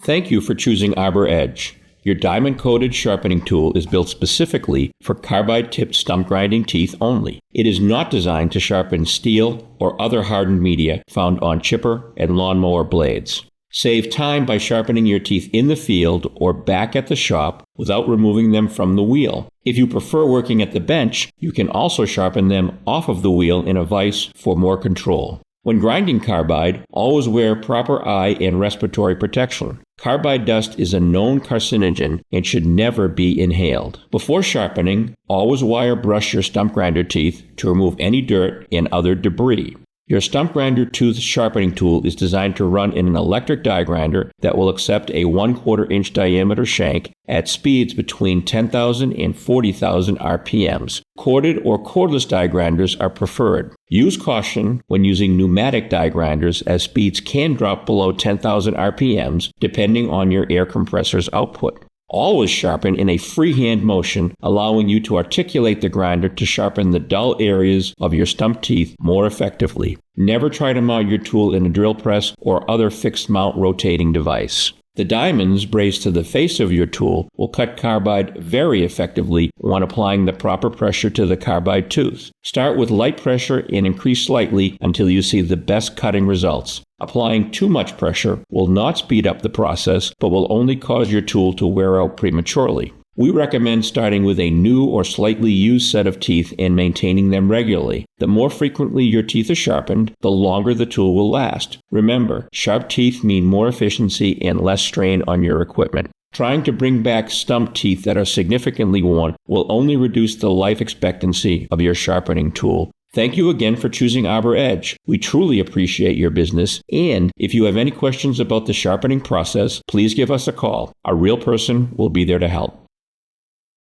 Thank you for choosing ArborEdge. Your diamond-coated sharpening tool is built specifically for carbide-tipped stump grinding teeth only. It is not designed to sharpen steel or other hardened media found on chipper and lawnmower blades. Save time by sharpening your teeth in the field or back at the shop without removing them from the wheel. If you prefer working at the bench, you can also sharpen them off of the wheel in a vise for more control. When grinding carbide, always wear proper eye and respiratory protection. Carbide dust is a known carcinogen and should never be inhaled. Before sharpening, always wire brush your stump grinder teeth to remove any dirt and other debris. Your stump grinder tooth sharpening tool is designed to run in an electric die grinder that will accept a 1/4 inch diameter shank at speeds between 10,000 and 40,000 RPMs. Corded or cordless die grinders are preferred. Use caution when using pneumatic die grinders as speeds can drop below 10,000 RPMs depending on your air compressor's output. Always sharpen in a freehand motion, allowing you to articulate the grinder to sharpen the dull areas of your stump teeth more effectively. Never try to mount your tool in a drill press or other fixed mount rotating device. The diamonds braced to the face of your tool will cut carbide very effectively when applying the proper pressure to the carbide tooth. Start with light pressure and increase slightly until you see the best cutting results. Applying too much pressure will not speed up the process, but will only cause your tool to wear out prematurely. We recommend starting with a new or slightly used set of teeth and maintaining them regularly. The more frequently your teeth are sharpened, the longer the tool will last. Remember, sharp teeth mean more efficiency and less strain on your equipment. Trying to bring back stump teeth that are significantly worn will only reduce the life expectancy of your sharpening tool. Thank you again for choosing ArborEdge. We truly appreciate your business, and if you have any questions about the sharpening process, please give us a call. A real person will be there to help.